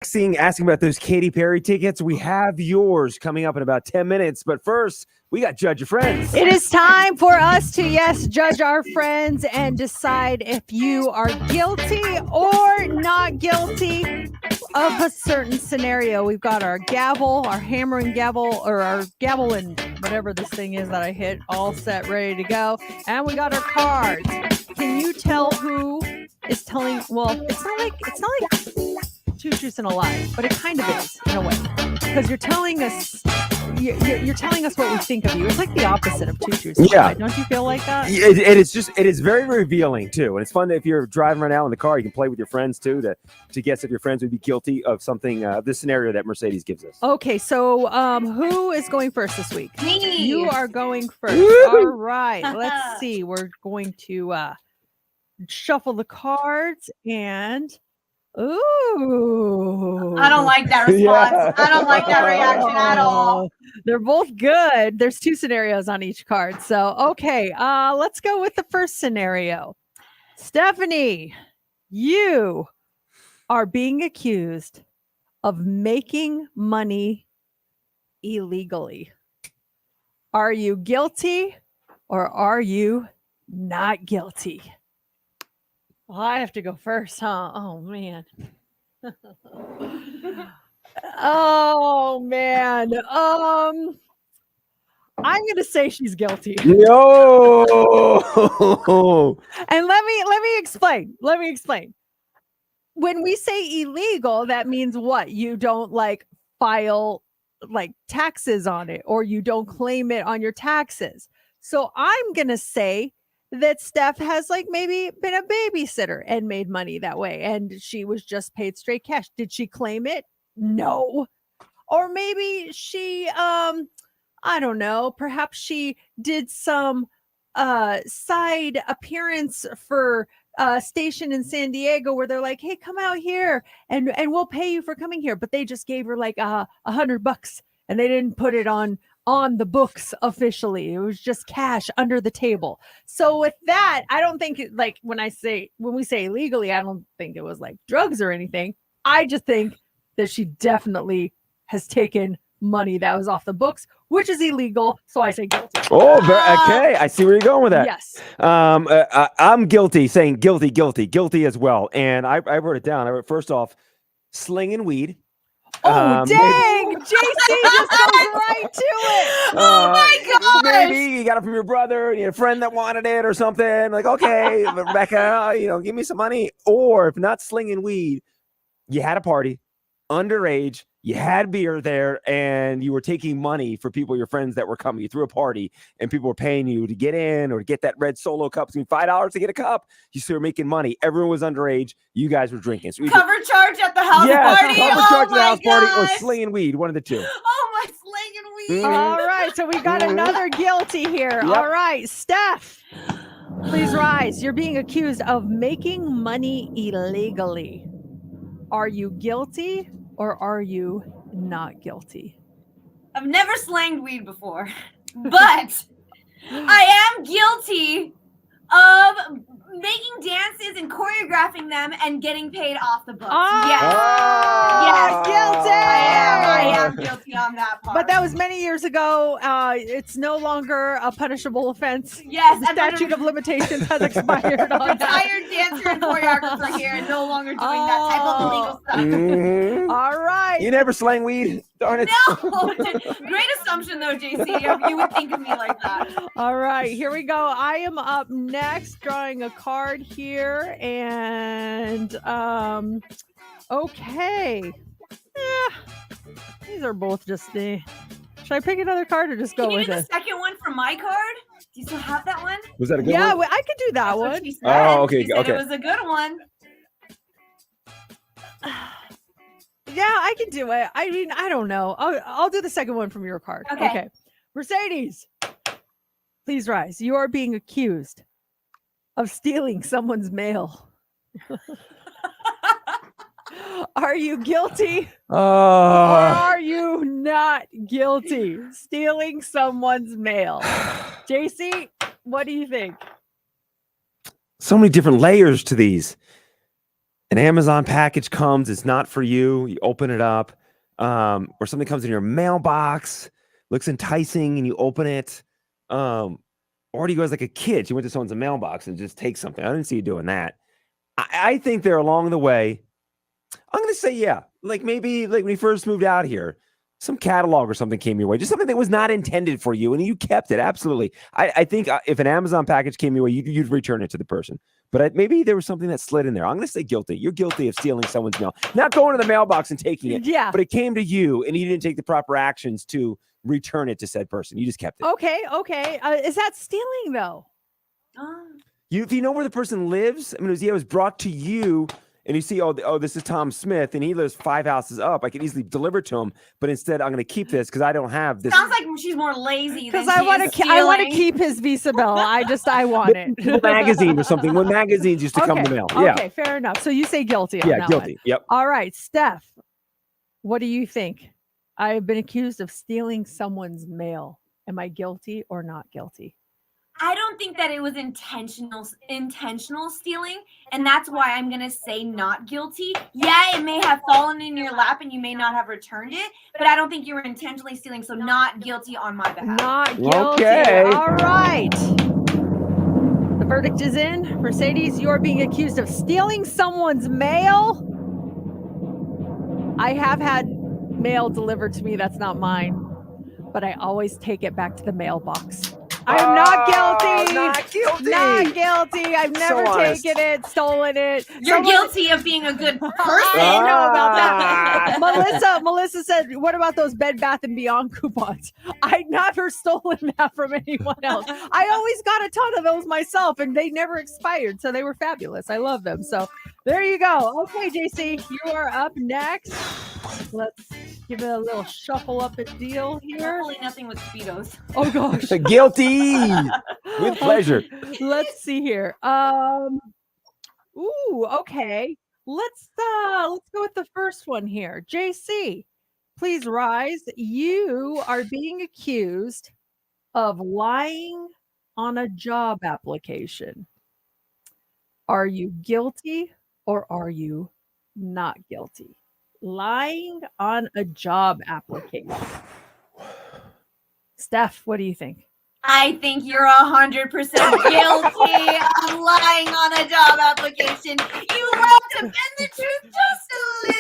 asking about those Katy Perry tickets. We have yours coming up in about 10 minutes. But first, we got Judge Your Friends. It is time for us to, yes, judge our friends and decide if you are guilty or not guilty of a certain scenario. We've got our gavel, our hammer and gavel, or our gavel and whatever this thing is that I hit, all set, ready to go. And we got our cards. Can you tell who is telling? Well, it's not like two truths and a lie, but it kind of is in a way, because you're telling us what we think of you. It's like the opposite of two truths and a lie. Don't you feel like that? It is very revealing too, and it's fun that if you're driving right now in the car, you can play with your friends too to guess if your friends would be guilty of something. This scenario that Mercedes gives us. Okay, so who is going first this week? Me. You are going first. Woo! All right. Let's see. We're going to shuffle the cards and. Ooh. I don't like that response. Yeah. I don't like that reaction at all. They're both good. There's two scenarios on each card. So, okay, let's go with the first scenario. Stephanie, you are being accused of making money illegally. Are you guilty or are you not guilty? Well, I have to go first, huh? Oh, man. Oh, man. I'm going to say she's guilty. No. And let me explain. When we say illegal, that means what? You don't file taxes on it, or you don't claim it on your taxes. So I'm going to say that Steph has maybe been a babysitter and made money that way, and she was just paid straight cash. Did she claim it? No. Or maybe she I don't know, perhaps she did some side appearance for a station in San Diego where they're like, hey, come out here and we'll pay you for coming here, but they just gave her $100 and they didn't put it on the books officially. It was just cash under the table. So with that, I don't think when we say illegally, I don't think it was drugs or anything. I just think that she definitely has taken money that was off the books, which is illegal. So I say guilty. Oh, okay. I see where you're going with that. Yes. I'm guilty, saying guilty as well. And I wrote it down. I wrote, first off, slinging weed. Oh, dang! JC just goes right to it. Oh my gosh! Maybe you got it from your brother, you had a friend that wanted it or something. Like, okay, Rebecca, give me some money. Or if not slinging weed, you had a party, underage, you had beer there, and you were taking money for people, your friends that were coming. You threw a party, and people were paying you to get in or to get that red Solo cup. Between $5 to get a cup, you still were making money. Everyone was underage. You guys were drinking. So cover charge at the house party. Cover charge at the house party or slinging weed. One of the two. Oh, my slinging weed. All right, so we got another guilty here. Yep. All right, Steph, please rise. You're being accused of making money illegally. Are you guilty or are you not guilty? I've never slanged weed before, but I am guilty of making dances and choreographing them and getting paid off the books. Oh, yes, guilty. I am guilty on that part. But that was many years ago. It's no longer a punishable offense. Yes, the statute of limitations has expired on that. Retired dancer and choreographer here, and no longer doing that type of illegal stuff. Mm-hmm. All right. You never slang weed? Darn it. No. Great assumption, though, JC. You would think of me like that. All right, here we go. I am up next, drawing a card here, and okay. These are both just should I pick another card or just go with it? Can you do the second one from my card? Do you still have that one? Was that a good one? Yeah, I could do that one. She said. Oh, okay, She said it was a good one. Yeah, I can do it. I mean, I don't know. I'll do the second one from your card. Okay. Mercedes, please rise. You are being accused of stealing someone's mail. Are you guilty? Or are you not guilty? Stealing someone's mail. JC, what do you think? So many different layers to these. an Amazon package comes, it's not for you. You open it up, or something comes in your mailbox, looks enticing, and you open it. Or do you go as like a kid? You went to someone's mailbox and just take something. I didn't see you doing that. I think they're along the way. I'm going to say, yeah. Like maybe like when you first moved out here, some catalog or something came your way, just something that was not intended for you, and you kept it. Absolutely. I think if an Amazon package came your way, you'd return it to the person. But maybe there was something that slid in there. I'm going to say guilty. You're guilty of stealing someone's mail. Not going to the mailbox and taking it, Yeah. but it came to you, and you didn't take the proper actions to return it to said person. You just kept it. Okay. Is that stealing though? If you know where the person lives, I mean, it was brought to you, and you see, this is Tom Smith, and he lives 5 houses up. I could easily deliver it to him, but instead, I'm going to keep this because I don't have this. Sounds like she's more lazy than Because I want to keep his Visa bill. I want it. Magazine or something. When magazines used to come in the mail. Yeah. Okay, fair enough. So you say guilty. On Yeah, that guilty. One. Yep. All right, Steph. What do you think? I have been accused of stealing someone's mail. Am I guilty or not guilty? I don't think that it was intentional stealing, and that's why I'm going to say not guilty. Yeah, it may have fallen in your lap and you may not have returned it, but I don't think you were intentionally stealing, so not guilty on my behalf. Not guilty. Okay. All right. The verdict is in. Mercedes, you're being accused of stealing someone's mail. I have had mail delivered to me that's not mine, but I always take it back to the mailbox. I'm not guilty. Not guilty. Not guilty. I've never honest. taken it, stolen it. You're guilty of being a good person. I know about that. Melissa said, what about those Bed Bath & Beyond coupons? I never stolen that from anyone else. I always got a ton of those myself, and they never expired, so they were fabulous. I love them. So there you go. Okay, JC, you are up next. Let's give it a little shuffle up a deal here. Hopefully nothing with Speedos. Oh gosh. Guilty. With pleasure. Let's see here. Okay. Let's go with the first one here. JC, please rise. You are being accused of lying on a job application. Are you guilty or are you not guilty? Lying on a job application. Steph, what do you think? I think you're 100% guilty of lying on a job application. You love to bend the truth just a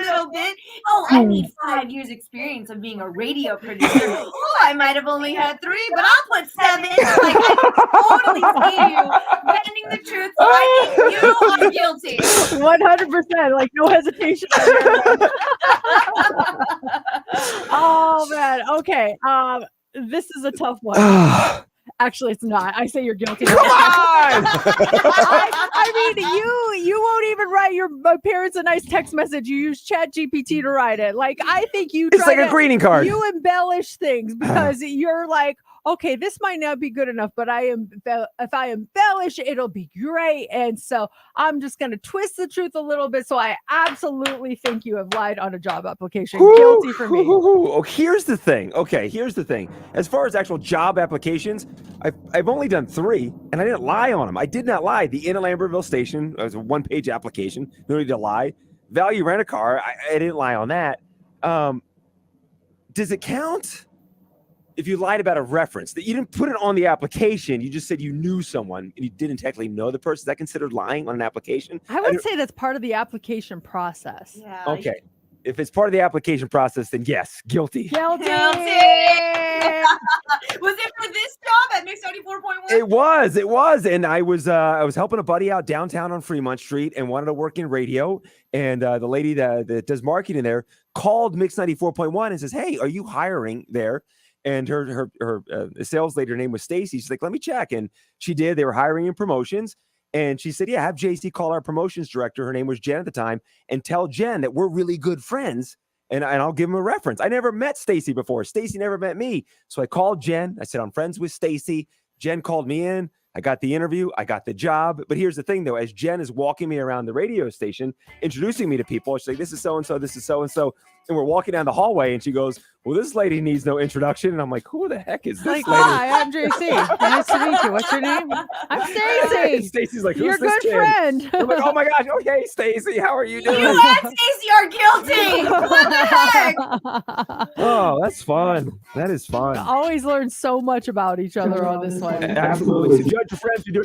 little bit. Oh, I need 5 years experience of being a radio producer. Oh, I might have only had 3, but I'll put 7. Like, I totally see you bending the truth. So I think you are guilty. 100%, like no hesitation. Oh man. Okay. This is a tough one. Actually, it's not. I say you're guilty. Come on! I mean, you won't even write your parents a nice text message. You use Chat GPT to write it. Like, I think you. It's like a greeting card. You embellish things because you're like, okay, this might not be good enough, but if I embellish, it'll be great. And so I'm just going to twist the truth a little bit. So I absolutely think you have lied on a job application. Guilty for me. Oh, here's the thing. Okay, here's the thing. As far as actual job applications, I've only done 3, and I didn't lie on them. I did not lie. The Inn of Lambertville Station was a 1-page application. No need to lie. Value Rent-A-Car, I didn't lie on that. Does it count if you lied about a reference that you didn't put it on the application? You just said you knew someone and you didn't technically know the person. Is that considered lying on an application? I would say that's part of the application process. Yeah. Okay. If it's part of the application process, then yes, guilty. Guilty. Was it for this job at Mix 94.1? It was. And I was helping a buddy out downtown on Fremont Street and wanted to work in radio. And the lady that does marketing there called Mix 94.1 and says, "Hey, are you hiring there?" And her sales lady, her name was Stacy. She's like, "Let me check." And she did. They were hiring in promotions. And she said, "Yeah, have JC call our promotions director." Her name was Jen at the time, and tell Jen that we're really good friends. And I'll give him a reference. I never met Stacy before. Stacy never met me. So I called Jen. I said, "I'm friends with Stacy." Jen called me in. I got the interview. I got the job. But here's the thing, though. As Jen is walking me around the radio station, introducing me to people, she's like, "This is so-and-so. This is so-and-so." and we're walking down the hallway, and she goes, "Well, this lady needs no introduction." And I'm like, "Who the heck is this Like, lady?" hi, I'm JC. Nice to meet you. What's your name? I'm And Stacy. Stacy's like, "Who's Your this good kid?" friend. I'm like, "Oh my gosh, okay, Stacy, how are you doing?" You and Stacey are guilty. What the heck? Oh, that's fun. That is fun. Always learn so much about each other on this one. Absolutely. So judge your friends. You do